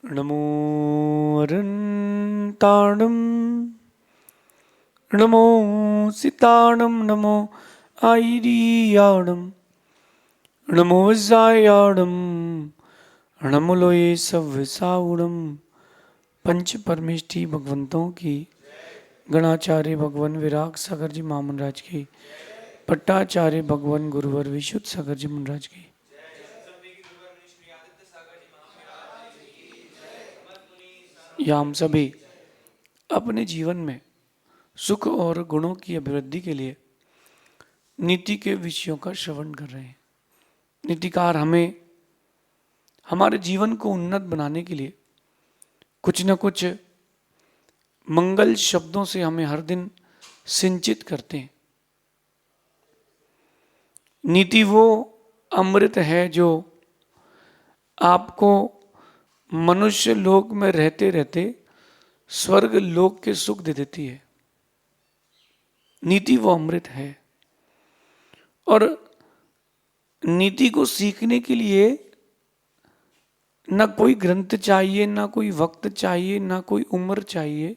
नमो अरन्ताणं नमो सीताणं नमो आयिरियाणं नमो वज्रायाणं नमो लोये सव्यसाऊणं। पंच परमेष्ठी भगवंतों की, गणाचार्य भगवान विराग सागर जी मामन राज की, पट्टाचार्य भगवान गुरुवर विशुद्ध सागर जी महाराज की। या हम सभी अपने जीवन में सुख और गुणों की अभिवृद्धि के लिए नीति के विषयों का श्रवण कर रहे हैं। नीतिकार हमें हमारे जीवन को उन्नत बनाने के लिए कुछ न कुछ मंगल शब्दों से हमें हर दिन सिंचित करते हैं। नीति वो अमृत है जो आपको मनुष्य लोक में रहते रहते स्वर्ग लोक के सुख दे देती है। नीति वो अमृत है और नीति को सीखने के लिए न कोई ग्रंथ चाहिए, न कोई वक्त चाहिए, न कोई उम्र चाहिए।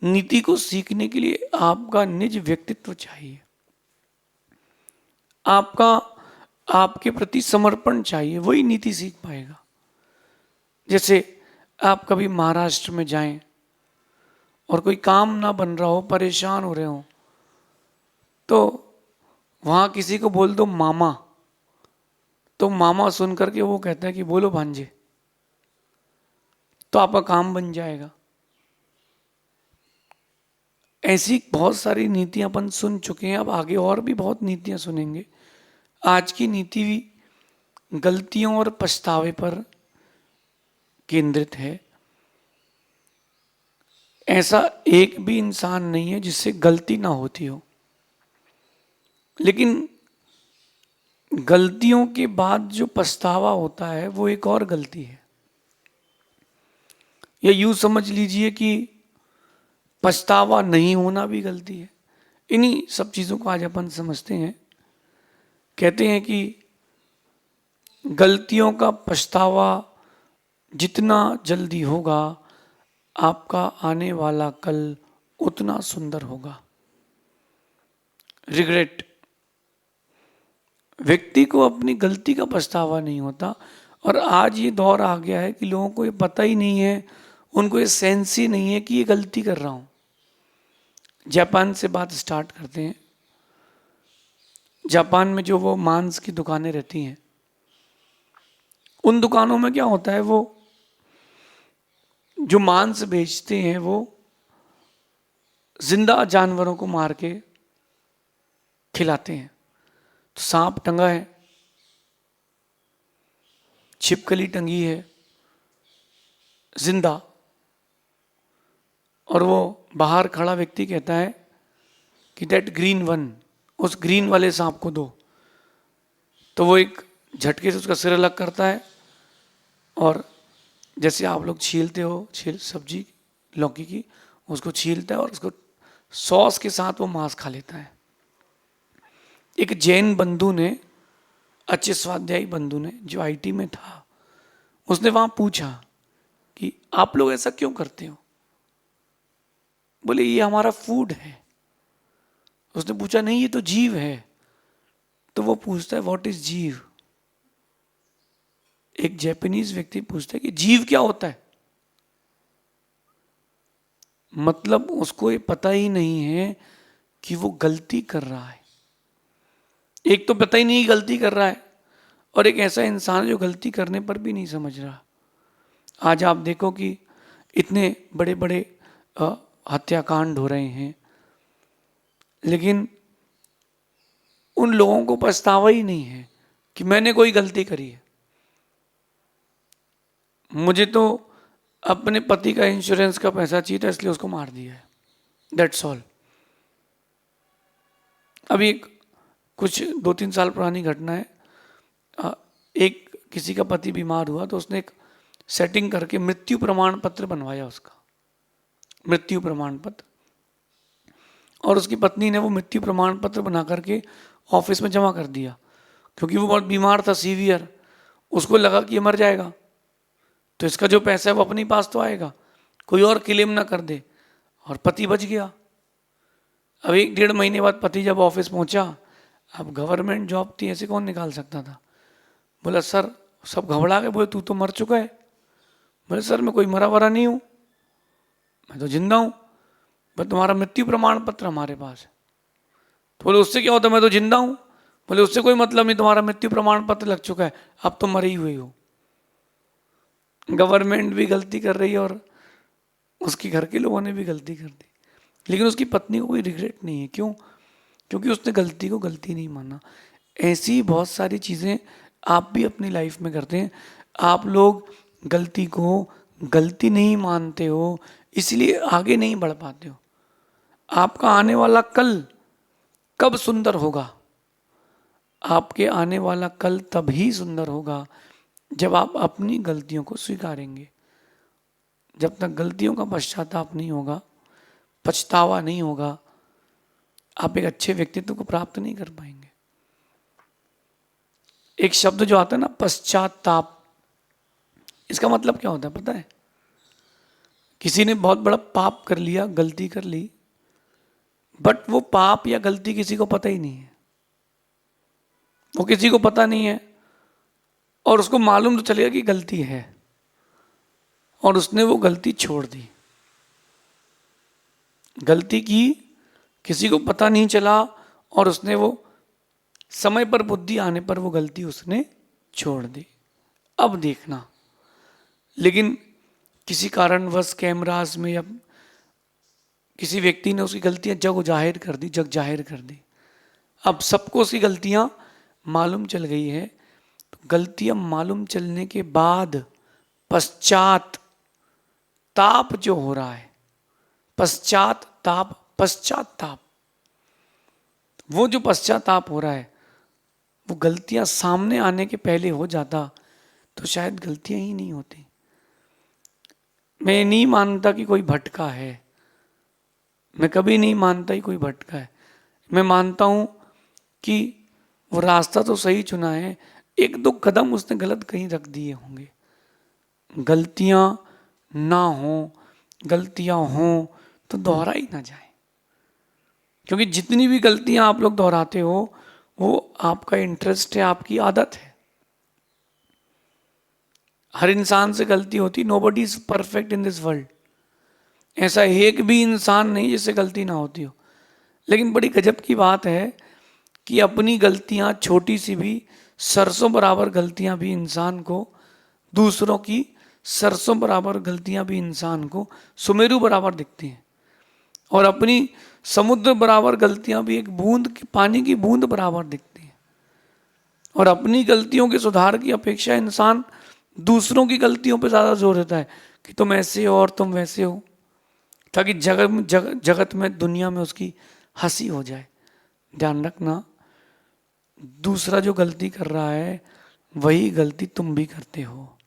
नीति को सीखने के लिए आपका निज व्यक्तित्व चाहिए, आपका आपके प्रति समर्पण चाहिए, वही नीति सीख पाएगा। जैसे आप कभी महाराष्ट्र में जाएं और कोई काम ना बन रहा हो, परेशान हो रहे हो, तो वहां किसी को बोल दो मामा, तो मामा सुन करके वो कहता है कि बोलो भांजे, तो आपका काम बन जाएगा। ऐसी बहुत सारी नीतियां अपन सुन चुके हैं, अब आगे और भी बहुत नीतियां सुनेंगे। आज की नीति भी गलतियों और पछतावे पर केंद्रित है। ऐसा एक भी इंसान नहीं है जिससे गलती ना होती हो, लेकिन गलतियों के बाद जो पछतावा होता है वो एक और गलती है। या यूं समझ लीजिए कि पछतावा नहीं होना भी गलती है। इन्हीं सब चीजों को आज अपन समझते हैं। कहते हैं कि गलतियों का पछतावा जितना जल्दी होगा, आपका आने वाला कल उतना सुंदर होगा। रिग्रेट, व्यक्ति को अपनी गलती का पछतावा नहीं होता। और आज ये दौर आ गया है कि लोगों को ये पता ही नहीं है, उनको ये सेंस ही नहीं है कि ये गलती कर रहा हूं। जापान से बात स्टार्ट करते हैं। जापान में जो वो मांस की दुकानें रहती हैं, उन दुकानों में क्या होता है, वो जो मांस बेचते हैं वो जिंदा जानवरों को मार के खिलाते हैं। तो सांप टंगा है, छिपकली टंगी है जिंदा, और वो बाहर खड़ा व्यक्ति कहता है कि दैट ग्रीन वन, उस ग्रीन वाले सांप को दो। तो वो एक झटके से उसका सिर अलग करता है और जैसे आप लोग छीलते हो सब्जी लौकी की, उसको छीलता है और उसको सॉस के साथ वो मांस खा लेता है। एक जैन बंधु ने, अच्छे स्वाध्यायी बंधु ने, जो आईटी में था, उसने वहां पूछा कि आप लोग ऐसा क्यों करते हो? बोले ये हमारा फूड है। उसने पूछा नहीं ये तो जीव है। तो वो पूछता है व्हाट इज जीव? एक जापानीज व्यक्ति पूछता है कि जीव क्या होता है? मतलब उसको ये पता ही नहीं है कि वो गलती कर रहा है। एक तो पता ही नहीं गलती कर रहा है, और एक ऐसा इंसान जो गलती करने पर भी नहीं समझ रहा। आज आप देखो कि इतने बड़े बड़े हत्याकांड हो रहे हैं, लेकिन उन लोगों को पछतावा ही नहीं है कि मैंने कोई गलती करी है। मुझे तो अपने पति का इंश्योरेंस का पैसा चाहिए था, इसलिए उसको मार दिया है, दैट्स ऑल। अभी कुछ 2-3 साल पुरानी घटना है। एक किसी का पति बीमार हुआ तो उसने एक सेटिंग करके मृत्यु प्रमाण पत्र बनवाया, उसका मृत्यु प्रमाण पत्र, और उसकी पत्नी ने वो मृत्यु प्रमाण पत्र बना करके ऑफिस में जमा कर दिया। क्योंकि वो बहुत बीमार था, सीवियर, उसको लगा कि ये मर जाएगा, तो इसका जो पैसा है वो अपने पास तो आएगा, कोई और क्लेम ना कर दे, और पति बच गया। अब 1-1.5 महीने बाद पति जब ऑफिस पहुंचा, अब गवर्नमेंट जॉब थी, ऐसे कौन निकाल सकता था। बोला सर, सब घबरा गए, बोले तू तो मर चुका है। बोले सर मैं कोई मरा वरा नहीं हूँ, मैं तो जिंदा हूँ। बोले तुम्हारा मृत्यु प्रमाण पत्र हमारे पास है। तो बोले उससे क्या होता है, मैं तो जिंदा हूँ। बोले उससे कोई मतलब नहीं, तुम्हारा मृत्यु प्रमाण पत्र लग चुका है, अब तो मरे ही हुए हो। गवर्नमेंट भी गलती कर रही है और उसके घर के लोगों ने भी गलती कर दी, लेकिन उसकी पत्नी को कोई रिग्रेट नहीं है। क्यों? क्योंकि उसने गलती को गलती नहीं माना। ऐसी बहुत सारी चीज़ें आप भी अपनी लाइफ में करते हैं। आप लोग गलती को गलती नहीं मानते हो, इसलिए आगे नहीं बढ़ पाते हो। आपका आने वाला कल कब सुंदर होगा? आपके आने वाला कल तभी सुंदर होगा जब आप अपनी गलतियों को स्वीकारेंगे। जब तक गलतियों का पश्चाताप नहीं होगा, पछतावा नहीं होगा, आप एक अच्छे व्यक्तित्व को प्राप्त नहीं कर पाएंगे। एक शब्द जो आता है ना, पश्चाताप, इसका मतलब क्या होता है पता है? किसी ने बहुत बड़ा पाप कर लिया, गलती कर ली, बट वो पाप या गलती किसी को पता ही नहीं है, वो किसी को पता नहीं है, और उसको मालूम तो चलेगा कि गलती है, और उसने वो गलती छोड़ दी। गलती की, किसी को पता नहीं चला, और उसने वो समय पर बुद्धि आने पर वो गलती उसने छोड़ दी। अब देखना, लेकिन किसी कारणवश कैमरास में या किसी व्यक्ति ने उसकी गलतियां जग जाहिर कर दी। अब सबको उसकी गलतियां मालूम चल गई है, तो गलतियां मालूम चलने के बाद पश्चाताप जो हो रहा है, पश्चाताप, वो जो पश्चाताप हो रहा है, वो गलतियां सामने आने के पहले हो जाता तो शायद गलतियां ही नहीं होती। मैं नहीं मानता कि कोई भटका है, मैं कभी नहीं मानता कि कोई भटका है। मैं मानता हूं कि वो रास्ता तो सही चुना है, 1-2 कदम उसने गलत कहीं रख दिए होंगे। गलतियां ना हो, गलतियां हो तो दोहराई ना जाए, क्योंकि जितनी भी गलतियां आप लोग दोहराते हो वो आपका इंटरेस्ट है, आपकी आदत है। हर इंसान से गलती होती, nobody is perfect in this world. ऐसा एक भी इंसान नहीं जिससे गलती ना होती हो। लेकिन बड़ी गजब की बात है कि अपनी गलतियां छोटी सी भी, सरसों बराबर गलतियां भी इंसान को, दूसरों की सरसों बराबर गलतियां भी इंसान को सुमेरु बराबर दिखती हैं, और अपनी समुद्र बराबर गलतियां भी एक बूंद की, पानी की बूंद बराबर दिखती हैं। और अपनी गलतियों के सुधार की अपेक्षा इंसान दूसरों की गलतियों पर ज़्यादा जोर देता है कि तुम ऐसे हो और तुम वैसे हो, ताकि जगत में, दुनिया में उसकी हंसी हो जाए। ध्यान रखना, दूसरा जो गलती कर रहा है वही गलती तुम भी करते हो।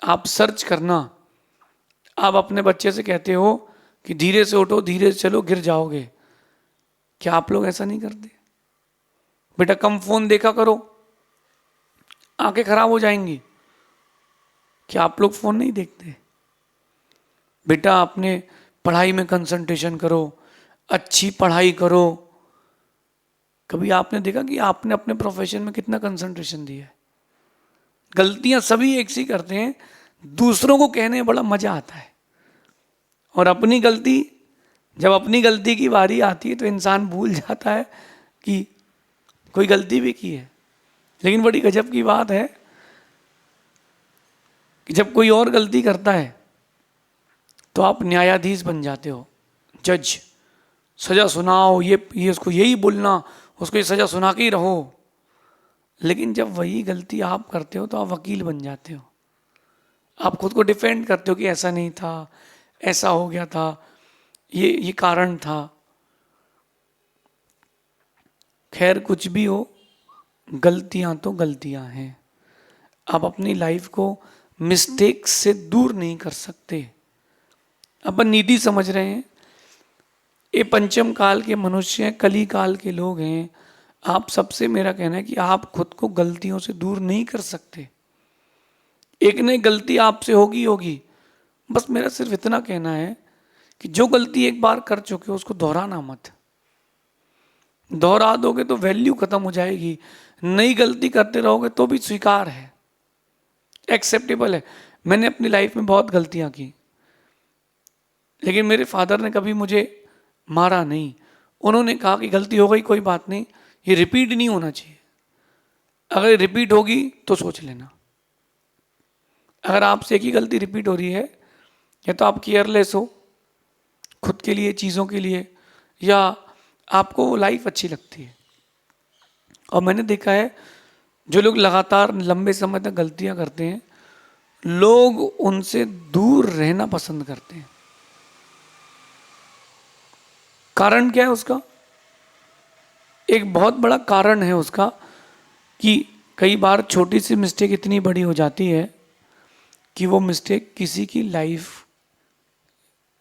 आप सर्च करना, आप अपने बच्चे से कहते हो कि धीरे से उठो, धीरे से चलो, गिर जाओगे। क्या आप लोग ऐसा नहीं करते? बेटा कम फोन देखा करो, आंखें खराब हो जाएंगी। क्या आप लोग फोन नहीं देखते? बेटा अपने पढ़ाई में कंसंट्रेशन करो, अच्छी पढ़ाई करो। कभी आपने देखा कि आपने अपने प्रोफेशन में कितना कंसंट्रेशन दिया है? गलतियां सभी एक सी करते हैं, दूसरों को कहने में बड़ा मजा आता है, और अपनी गलती, जब अपनी गलती की बारी आती है तो इंसान भूल जाता है कि कोई गलती भी की है। लेकिन बड़ी गजब की बात है कि जब कोई और गलती करता है तो आप न्यायाधीश बन जाते हो, जज। सजा सुनाओ, ये उसको यही बोलना, उसको ये सजा सुना के ही रहो। लेकिन जब वही गलती आप करते हो तो आप वकील बन जाते हो। आप खुद को डिफेंड करते हो कि ऐसा नहीं था, ऐसा हो गया था, ये कारण था। खैर कुछ भी हो, गलतियां तो गलतियां हैं। आप अपनी लाइफ को मिस्टेक से दूर नहीं कर सकते। अपन नीति समझ रहे हैं, ये पंचम काल के मनुष्य हैं, कली काल के लोग हैं। आप सबसे मेरा कहना है कि आप खुद को गलतियों से दूर नहीं कर सकते। एक ने गलती आपसे होगी होगी। बस मेरा सिर्फ इतना कहना है कि जो गलती एक बार कर चुके हो उसको दोहराना मत। दोहरा दोगे तो वैल्यू खत्म हो जाएगी। नई गलती करते रहोगे तो भी स्वीकार है, एक्सेप्टेबल है। मैंने अपनी लाइफ में बहुत गलतियां की, लेकिन मेरे फादर ने कभी मुझे मारा नहीं। उन्होंने कहा कि गलती हो गई कोई बात नहीं, ये रिपीट नहीं होना चाहिए। अगर रिपीट होगी तो सोच लेना। अगर आपसे एक ही गलती रिपीट हो रही है, या तो आप केयरलेस हो खुद के लिए, चीज़ों के लिए, या आपको वो लाइफ अच्छी लगती है। और मैंने देखा है जो लोग लगातार लंबे समय तक गलतियां करते हैं, लोग उनसे दूर रहना पसंद करते हैं। कारण क्या है उसका? एक बहुत बड़ा कारण है उसका कि कई बार छोटी सी मिस्टेक इतनी बड़ी हो जाती है कि वो मिस्टेक किसी की लाइफ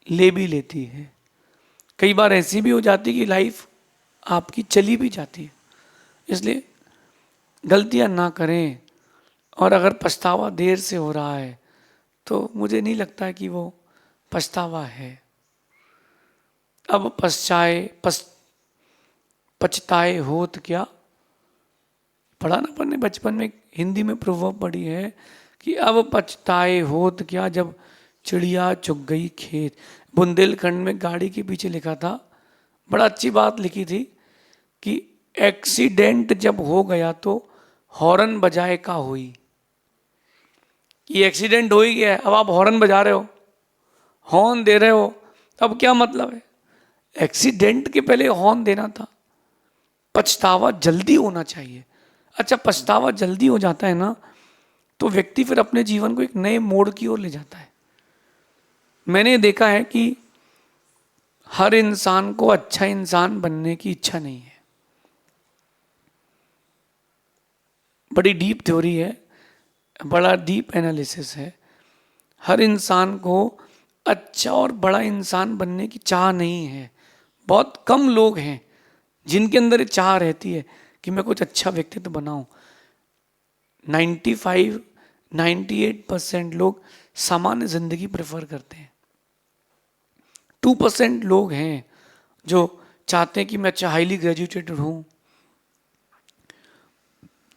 ले भी लेती है। कई बार ऐसी भी हो जाती है कि लाइफ आपकी चली भी जाती है। इसलिए गलतियां ना करें। और अगर पछतावा देर से हो रहा है तो मुझे नहीं लगता है कि वो पछतावा है। अब पछताए होत क्या, पढ़ा ना अपन ने बचपन में, हिंदी में प्रोवर्ब पढ़ी है कि अब पछताए होत क्या जब चिड़िया चुग गई खेत। बुंदेलखंड में गाड़ी के पीछे लिखा था, बड़ा अच्छी बात लिखी थी कि एक्सीडेंट जब हो गया तो हॉर्न बजाए का हुई। ये एक्सीडेंट हो ही गया है, अब आप हॉर्न बजा रहे हो, हॉर्न दे रहे हो, अब क्या मतलब है? एक्सीडेंट के पहले हॉर्न देना था। पछतावा जल्दी होना चाहिए। अच्छा, पछतावा जल्दी हो जाता है ना, तो व्यक्ति फिर अपने जीवन को एक नए मोड़ की ओर ले जाता है। मैंने देखा है कि हर इंसान को अच्छा इंसान बनने की इच्छा नहीं है। बड़ी डीप थ्योरी है, बड़ा डीप एनालिसिस है। हर इंसान को अच्छा और बड़ा इंसान बनने की चाह नहीं है। बहुत कम लोग हैं जिनके अंदर ये चाह रहती है कि मैं कुछ अच्छा व्यक्तित्व बनाऊं। 98% लोग सामान्य जिंदगी प्रेफर करते हैं। 2% लोग हैं जो चाहते हैं कि मैं अच्छा हाईली ग्रेजुएटेड हूं।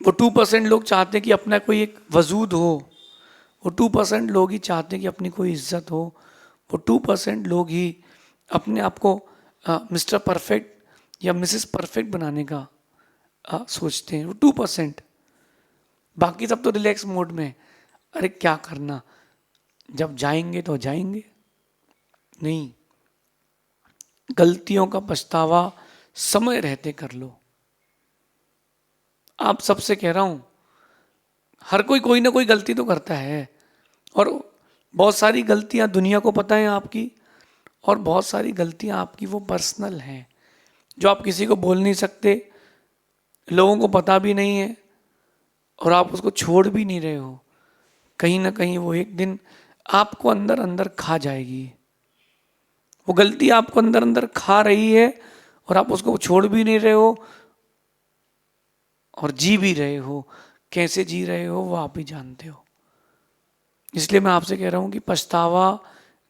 वो 2% लोग चाहते हैं कि अपना कोई एक वजूद हो। वो 2% लोग ही चाहते हैं कि अपनी कोई इज्जत हो। वो 2% लोग ही अपने आप को मिस्टर परफेक्ट या मिसेस परफेक्ट बनाने का सोचते हैं। वो 2%। बाकी सब तो रिलैक्स मोड में, अरे क्या करना, जब जाएंगे तो जाएंगे। नहीं, गलतियों का पछतावा समय रहते कर लो। आप सबसे कह रहा हूं, हर कोई ना कोई गलती तो करता है। और बहुत सारी गलतियां दुनिया को पता है आपकी, और बहुत सारी गलतियां आपकी वो पर्सनल हैं जो आप किसी को बोल नहीं सकते, लोगों को पता भी नहीं है, और आप उसको छोड़ भी नहीं रहे हो। कहीं ना कहीं वो एक दिन आपको अंदर अंदर खा जाएगी। वो गलती आपको अंदर अंदर खा रही है और आप उसको छोड़ भी नहीं रहे हो और जी भी रहे हो। कैसे जी रहे हो वो आप ही जानते हो। इसलिए मैं आपसे कह रहा हूं कि पछतावा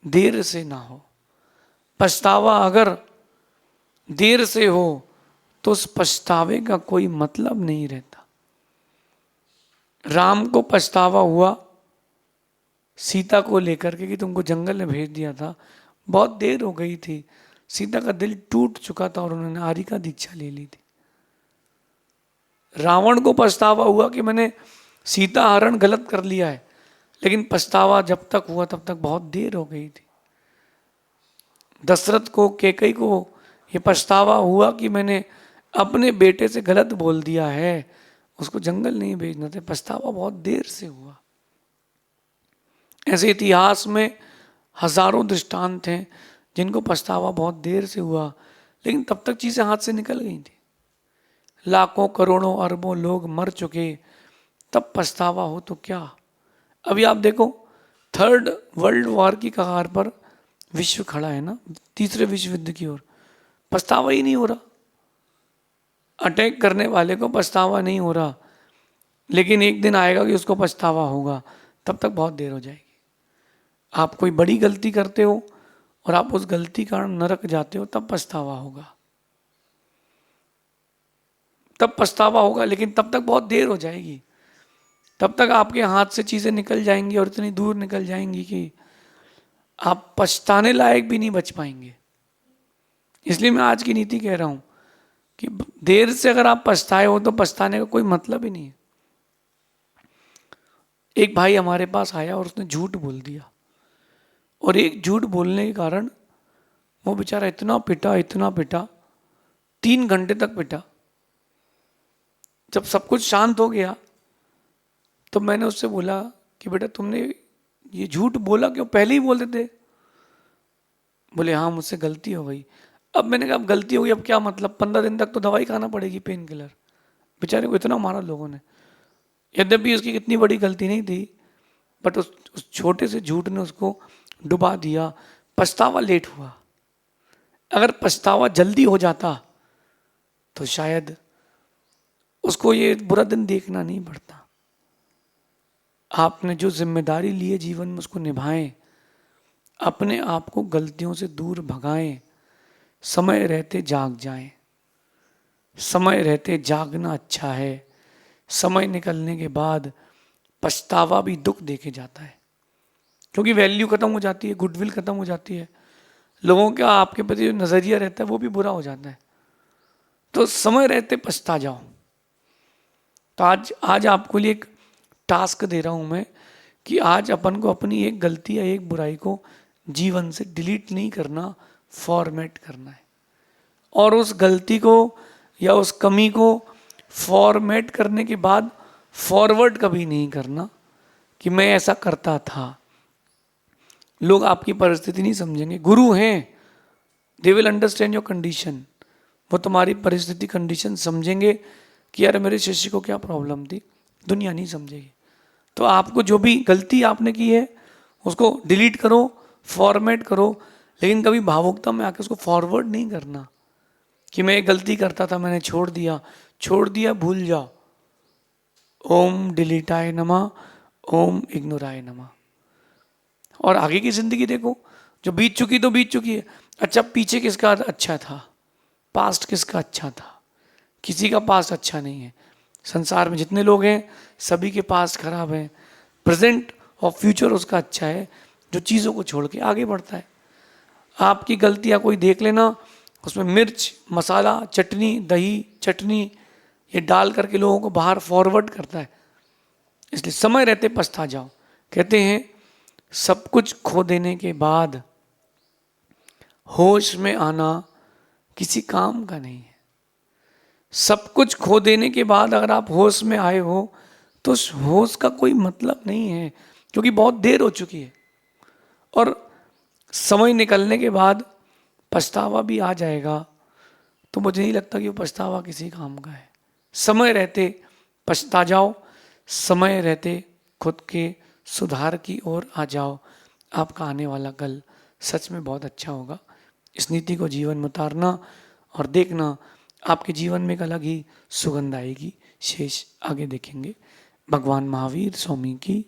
देर से ना हो। पछतावा अगर देर से हो तो उस पछतावे का कोई मतलब नहीं रहता। राम को पछतावा हुआ सीता को लेकर के कि तुमको जंगल में भेज दिया था, बहुत देर हो गई थी, सीता का दिल टूट चुका था और उन्होंने आर्य का दीक्षा ले ली थी। रावण को पछतावा हुआ कि मैंने सीता हरण गलत कर लिया है, लेकिन पछतावा जब तक हुआ तब तक बहुत देर हो गई थी। दशरथ को, कैकेयी को ये पछतावा हुआ कि मैंने अपने बेटे से गलत बोल दिया है, उसको जंगल नहीं भेजना था। पछतावा बहुत देर से हुआ। ऐसे इतिहास में हजारों दृष्टांत हैं जिनको पछतावा बहुत देर से हुआ, लेकिन तब तक चीजें हाथ से निकल गई थी। लाखों करोड़ों अरबों लोग मर चुके, तब पछतावा हो तो क्या। अभी आप देखो, 3rd वर्ल्ड वॉर की कगार पर विश्व खड़ा है ना, तीसरे विश्व युद्ध की ओर। पछतावा ही नहीं हो रहा, अटैक करने वाले को पछतावा नहीं हो रहा, लेकिन एक दिन आएगा कि उसको पछतावा होगा। तब तक बहुत देर हो जाएगी। आप कोई बड़ी गलती करते हो और आप उस गलती के कारण नरक जाते हो, तब पछतावा होगा, तब पछतावा होगा, लेकिन तब तक बहुत देर हो जाएगी। तब तक आपके हाथ से चीजें निकल जाएंगी और इतनी दूर निकल जाएंगी कि आप पछताने लायक भी नहीं बच पाएंगे। इसलिए मैं आज की नीति कह रहा हूं कि देर से अगर आप पछताए हो तो पछताने का कोई मतलब ही नहीं है। एक भाई हमारे पास आया और उसने झूठ बोल दिया, और एक झूठ बोलने के कारण वो बेचारा इतना पिटा 3 घंटे तक पिटा। जब सब कुछ शांत हो गया तो मैंने उससे बोला कि बेटा तुमने ये झूठ बोला क्यों, पहले ही बोल देते। बोले हाँ मुझसे गलती हो गई। अब मैंने कहा अब गलती हो गई, अब क्या मतलब, 15 दिन तक तो दवाई खाना पड़ेगी, पेन किलर। बेचारे को इतना मारा लोगों ने, यद्यपि उसकी इतनी बड़ी गलती नहीं थी, बट उस छोटे से झूठ ने उसको डुबा दिया। पछतावा लेट हुआ। अगर पछतावा जल्दी हो जाता तो शायद उसको ये बुरा दिन देखना नहीं पड़ता। आपने जो जिम्मेदारी ली है जीवन में उसको निभाएं, अपने आप को गलतियों से दूर भगाएं, समय रहते जाग जाएं। समय रहते जागना अच्छा है। समय निकलने के बाद पछतावा भी दुख देके जाता है, क्योंकि वैल्यू खत्म हो जाती है, गुडविल खत्म हो जाती है, लोगों का आपके प्रति जो नजरिया रहता है वो भी बुरा हो जाता है। तो समय रहते पछता जाओ। तो आज आपको लिए एक टास्क दे रहा हूं मैं कि आज अपन को अपनी एक गलती या एक बुराई को जीवन से डिलीट नहीं करना, फॉर्मेट करना है। और उस गलती को या उस कमी को फॉर्मेट करने के बाद फॉरवर्ड कभी नहीं करना कि मैं ऐसा करता था। लोग आपकी परिस्थिति नहीं समझेंगे, गुरु हैं, they will understand your condition. वो तुम्हारी परिस्थिति कंडीशन समझेंगे कि यार मेरे शिष्य को क्या प्रॉब्लम थी, दुनिया नहीं समझेगी। तो आपको जो भी गलती आपने की है उसको डिलीट करो, फॉर्मेट करो, लेकिन कभी भावुकता में आके उसको फॉरवर्ड नहीं करना कि मैं एक गलती करता था मैंने छोड़ दिया भूल जाओ। ओम डिलीटाय नमः, ओम इग्नोराय नमः। और आगे की जिंदगी देखो, जो बीत चुकी तो बीत चुकी है। अच्छा पीछे किसका अच्छा था, पास्ट किसका अच्छा था, किसी का पास्ट अच्छा नहीं है। संसार में जितने लोग हैं सभी के पास्ट खराब है, प्रेजेंट और फ्यूचर उसका अच्छा है जो चीज़ों को छोड़ के आगे बढ़ता है। आपकी गलतियां कोई देख लेना, उसमें मिर्च मसाला चटनी दही चटनी ये डाल करके लोगों को बाहर फॉरवर्ड करता है। इसलिए समय रहते पछता जाओ। कहते हैं सब कुछ खो देने के बाद होश में आना किसी काम का नहीं है। सब कुछ खो देने के बाद अगर आप होश में आए हो तो उस होश का कोई मतलब नहीं है, क्योंकि बहुत देर हो चुकी है। और समय निकलने के बाद पछतावा भी आ जाएगा तो मुझे नहीं लगता कि वो पछतावा किसी काम का है। समय रहते पछता जाओ, समय रहते खुद के सुधार की ओर आ जाओ। आपका आने वाला कल सच में बहुत अच्छा होगा। इस नीति को जीवन में उतारना और देखना, आपके जीवन में एक अलग ही सुगंध आएगी। शेष आगे देखेंगे। भगवान महावीर स्वामी की